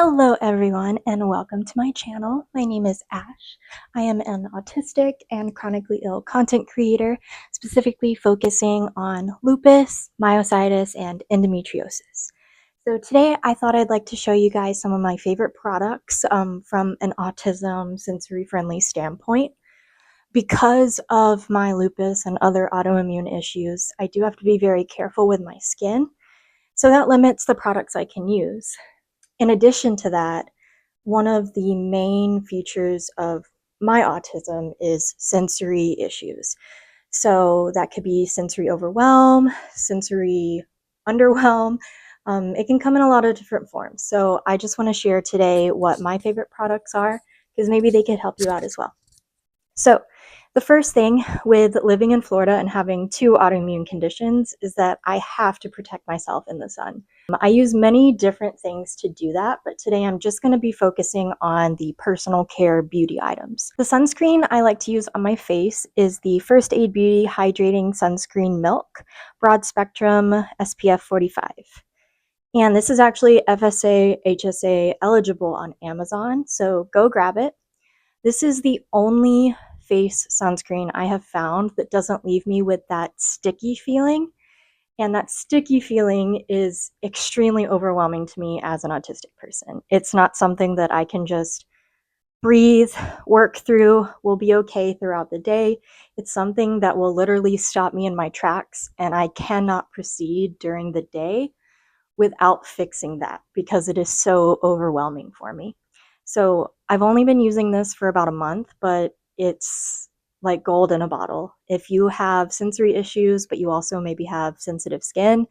Hello everyone and welcome to my channel. My name is Ash. I am an autistic and chronically ill content creator, specifically focusing on lupus, myositis, and endometriosis. So today I thought I'd like to show you guys some of my favorite products from an autism sensory-friendly standpoint. Because of my lupus and other autoimmune issues, I do have to be very careful with my skin, so that limits the products I can use. In addition to that, one of the main features of my autism is sensory issues. So that could be sensory overwhelm, sensory underwhelm. It can come in a lot of different forms. So I just want to share today what my favorite products are, because maybe they could help you out as well. So the first thing with living in Florida and having two autoimmune conditions is that I have to protect myself in the sun. I use many different things to do that, but today I'm just going to be focusing on the personal care beauty items. The sunscreen I like to use on my face is the First Aid Beauty Hydrating Sunscreen Milk Broad Spectrum SPF 45. And this is actually FSA, HSA eligible on Amazon, so go grab it. This is the only face sunscreen I have found that doesn't leave me with that sticky feeling. And that sticky feeling is extremely overwhelming to me as an autistic person. It's not something that I can just breathe, work through, will be okay throughout the day. It's something that will literally stop me in my tracks, and I cannot proceed during the day without fixing that because it is so overwhelming for me. So I've only been using this for about a month, but it's like gold in a bottle. If you have sensory issues, but you also maybe have sensitive skin,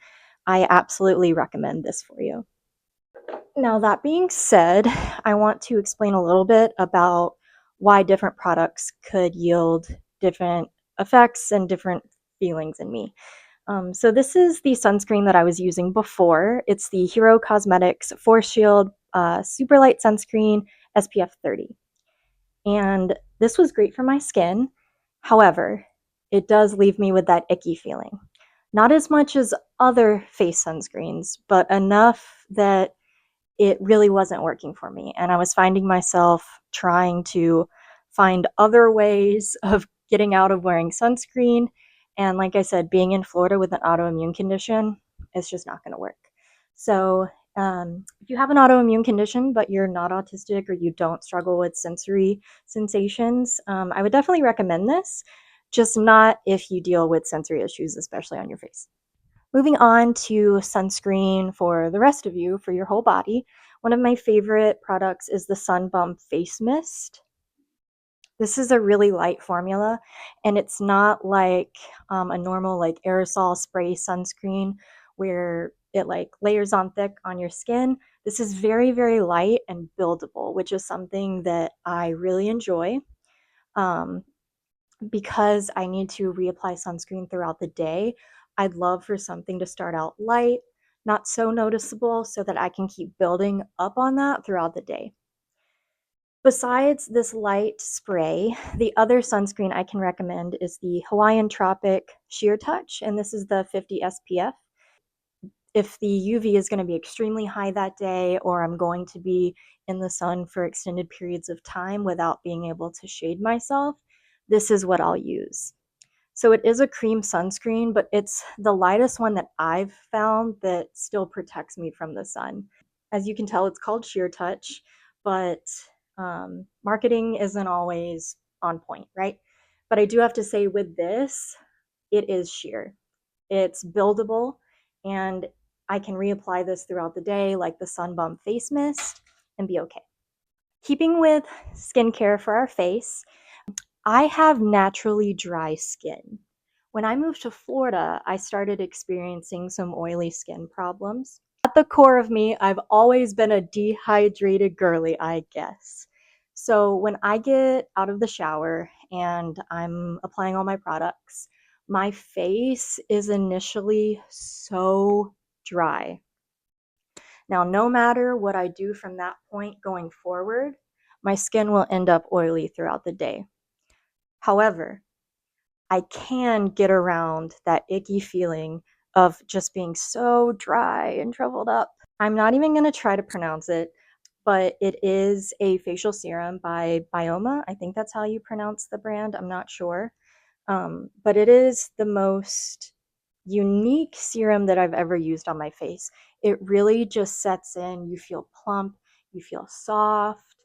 I absolutely recommend this for you. Now, that being said, I want to explain a little bit about why different products could yield different effects and different feelings in me. So this is the sunscreen that I was using before. It's the Hero Cosmetics Force Shield Super Light Sunscreen SPF 30. And this was great for my skin. However, it does leave me with that icky feeling. Not as much as other face sunscreens, but enough that it really wasn't working for me. And I was finding myself trying to find other ways of getting out of wearing sunscreen. And like I said, being in Florida with an autoimmune condition, it's just not going to work. So if you have an autoimmune condition, but you're not autistic or you don't struggle with sensory sensations, I would definitely recommend this, just not if you deal with sensory issues, especially on your face. Moving on to sunscreen for the rest of you, for your whole body. One of my favorite products is the Sun Bum Face Mist. This is a really light formula, and it's not like a normal like aerosol spray sunscreen where it like layers on thick on your skin. This is very, very light and buildable, which is something that I really enjoy. Um, because I need to reapply sunscreen throughout the day, I'd love for something to start out light, not so noticeable, so that I can keep building up on that throughout the day. Besides this light spray, the other sunscreen I can recommend is the Hawaiian Tropic Sheer Touch, and this is the 50 SPF. If the UV is going to be extremely high that day, or I'm going to be in the sun for extended periods of time without being able to shade myself, this is what I'll use. So it is a cream sunscreen, but it's the lightest one that I've found that still protects me from the sun. As you can tell, it's called Sheer Touch, but marketing isn't always on point, right? But I do have to say with this, it is sheer. It's buildable, and I can reapply this throughout the day like the Sun Bum Face Mist and be okay. Keeping with skincare for our face, I have naturally dry skin. When I moved to Florida, I started experiencing some oily skin problems. At the core of me, I've always been a dehydrated girly, I guess. So when I get out of the shower and I'm applying all my products, my face is initially so dry. Now, no matter what I do from that point going forward, my skin will end up oily throughout the day. However, I can get around that icky feeling of just being so dry and shriveled up. I'm not even going to try to pronounce it. but it is a facial serum by Bioma. I think that's how you pronounce the brand. I'm not sure. But it is the most unique serum that I've ever used on my face. It really just sets in. You feel plump, you feel soft.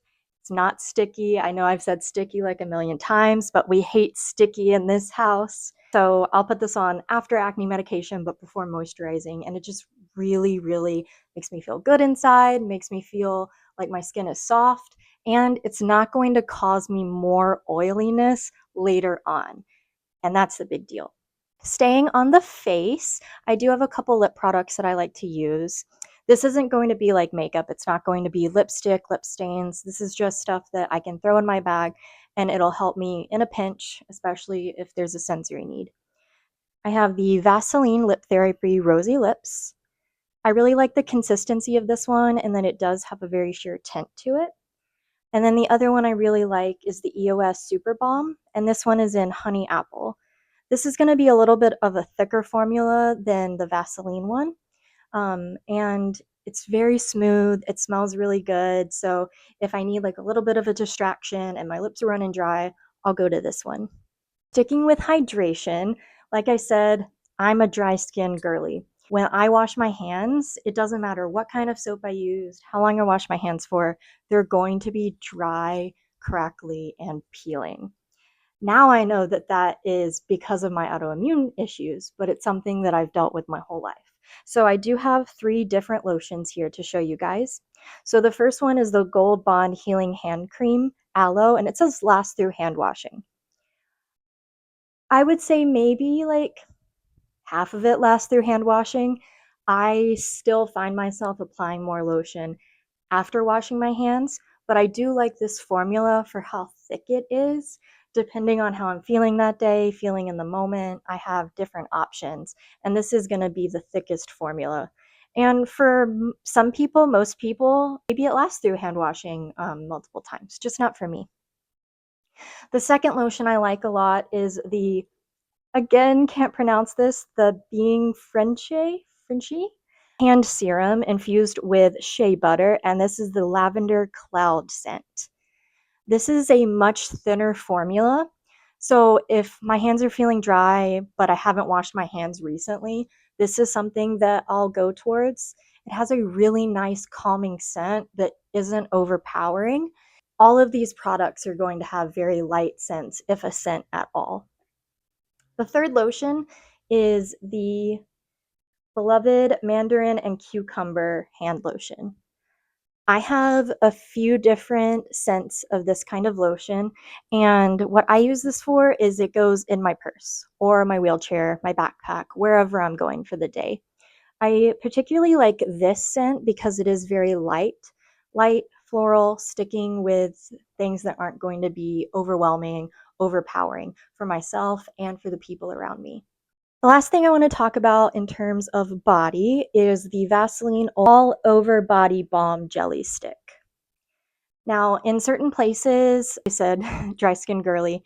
It's not sticky. I know I've said sticky like a million times, but we hate sticky in this house. So I'll put this on after acne medication, but before moisturizing. And it just really, really makes me feel good inside, makes me feel like my skin is soft, and it's not going to cause me more oiliness later on. And that's the big deal. Staying on the face, I do have a couple lip products that I like to use. This isn't going to be like makeup. It's not going to be lipstick, lip stains. This is just stuff that I can throw in my bag and it'll help me in a pinch, especially if there's a sensory need. I have the Vaseline Lip Therapy Rosy Lips. I really like the consistency of this one, and then it does have a very sheer tint to it. And then the other one I really like is the EOS Super Balm, and this one is in Honey Apple. This is going to be a little bit of a thicker formula than the Vaseline one, and it's very smooth. It smells really good. So if I need like a little bit of a distraction and my lips are running dry, I'll go to this one. Sticking with hydration, like I said, I'm a dry skin girly. When I wash my hands, it doesn't matter what kind of soap I used, how long I wash my hands for, they're going to be dry, crackly, and peeling. Now I know that that is because of my autoimmune issues, but it's something that I've dealt with my whole life. So I do have 3 different lotions here to show you guys. So the first one is the Gold Bond Healing Hand Cream Aloe, and it says lasts through hand washing. I would say maybe like half of it lasts through hand washing. I still find myself applying more lotion after washing my hands, but I do like this formula for how thick it is. Depending on how I'm feeling that day, feeling in the moment, I have different options, and this is going to be the thickest formula. And for some people, most people, maybe it lasts through hand washing multiple times, just not for me. The second lotion I like a lot is the, again, can't pronounce this, the Being Frenchy hand serum infused with shea butter, and this is the Lavender Cloud scent. This is a much thinner formula, so if my hands are feeling dry, but I haven't washed my hands recently, this is something that I'll go towards. It has a really nice calming scent that isn't overpowering. All of these products are going to have very light scents, if a scent at all. The third lotion is the beloved Mandarin and Cucumber hand lotion. I have a few different scents of this kind of lotion, and what I use this for is it goes in my purse or my wheelchair, my backpack, wherever I'm going for the day. I particularly like this scent because it is very light, floral, sticking with things that aren't going to be overwhelming, overpowering for myself and for the people around me. The last thing I want to talk about in terms of body is the Vaseline All Over Body Balm Jelly Stick. Now, in certain places, I said dry skin girly,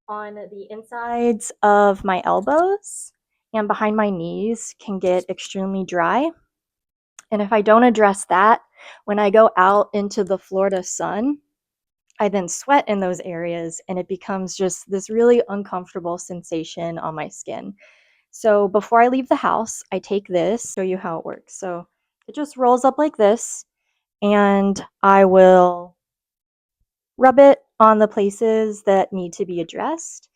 on the insides of my elbows and behind my knees can get extremely dry. And if I don't address that, when I go out into the Florida sun, I then sweat in those areas and it becomes just this really uncomfortable sensation on my skin. So before I leave the house, I take this, show you how it works. So it just rolls up like this, and I will rub it on the places that need to be addressed.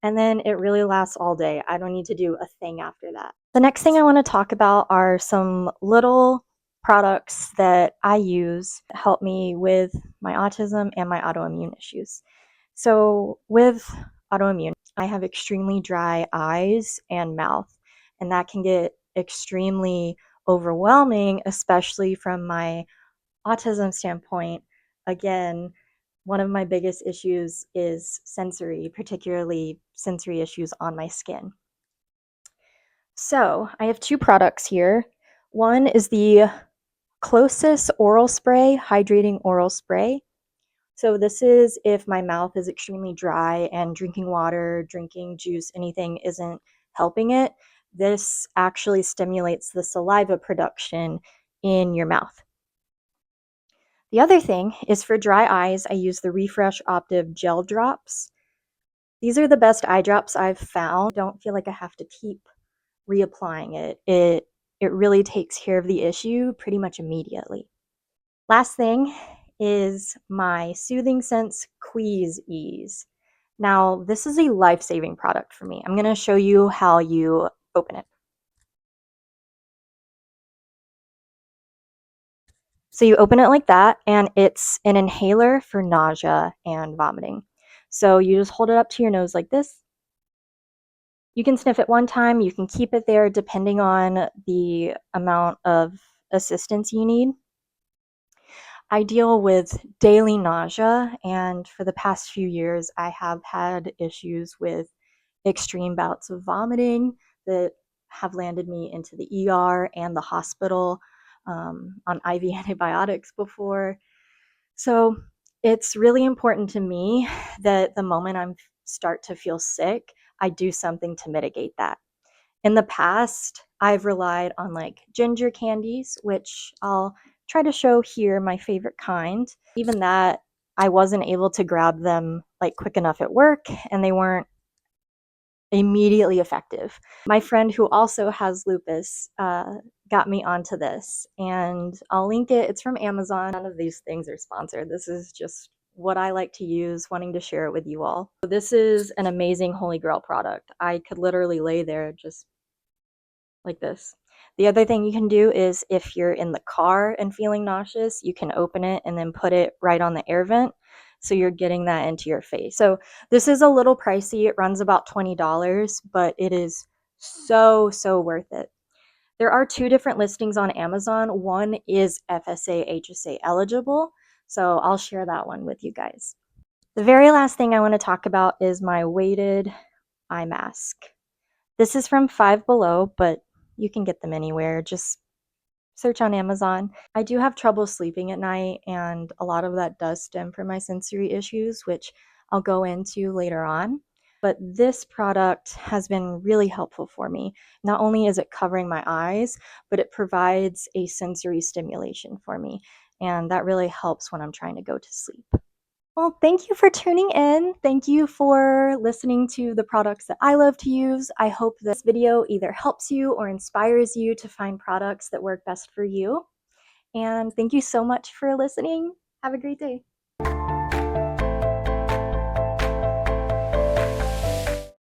And then it really lasts all day. I don't need to do a thing after that. The next thing I want to talk about are some little products that I use to help me with my autism and my autoimmune issues. So with autoimmune, I have extremely dry eyes and mouth, and that can get extremely overwhelming, especially from my autism standpoint. Again, one of my biggest issues is sensory, particularly sensory issues on my skin. So I have 2 products here. One is the Closis Oral Spray, Hydrating Oral Spray. So this is if my mouth is extremely dry and drinking water, drinking juice, anything isn't helping it. This actually stimulates the saliva production in your mouth. The other thing is for dry eyes, I use the Refresh Optive Gel Drops. These are the best eye drops I've found. I don't feel like I have to keep reapplying it. It really takes care of the issue pretty much immediately. Last thing is my Soothing Sense Queeze Ease. Now, this is a life-saving product for me. I'm going to show you how you open it. So you open it like that, and it's an inhaler for nausea and vomiting. So you just hold it up to your nose like this. You can sniff it one time, you can keep it there depending on the amount of assistance you need. I deal with daily nausea, and for the past few years, I have had issues with extreme bouts of vomiting that have landed me into the ER and the hospital on IV antibiotics before. So it's really important to me that the moment I start to feel sick, I do something to mitigate that. In the past, I've relied on like ginger candies, which I'll try to show here my favorite kind. Even that, I wasn't able to grab them like quick enough at work, and they weren't immediately effective. My friend who also has lupus got me onto this, and I'll link it. It's from Amazon. None of these things are sponsored. This is just what I like to use, wanting to share it with you all. This is an amazing Holy Grail product. I could literally lay there just like this. The other thing you can do is if you're in the car and feeling nauseous, you can open it and then put it right on the air vent. So you're getting that into your face. So this is a little pricey. It runs about $20, but it is so worth it. There are two different listings on Amazon. One is FSA HSA eligible. So I'll share that one with you guys. The very last thing I want to talk about is my weighted eye mask. This is from Five Below, but you can get them anywhere. Just search on Amazon. I do have trouble sleeping at night, and a lot of that does stem from my sensory issues, which I'll go into later on. But this product has been really helpful for me. Not only is it covering my eyes, but it provides a sensory stimulation for me. And that really helps when I'm trying to go to sleep. Well, thank you for tuning in. Thank you for listening to the products that I love to use. I hope this video either helps you or inspires you to find products that work best for you. And thank you so much for listening. Have a great day.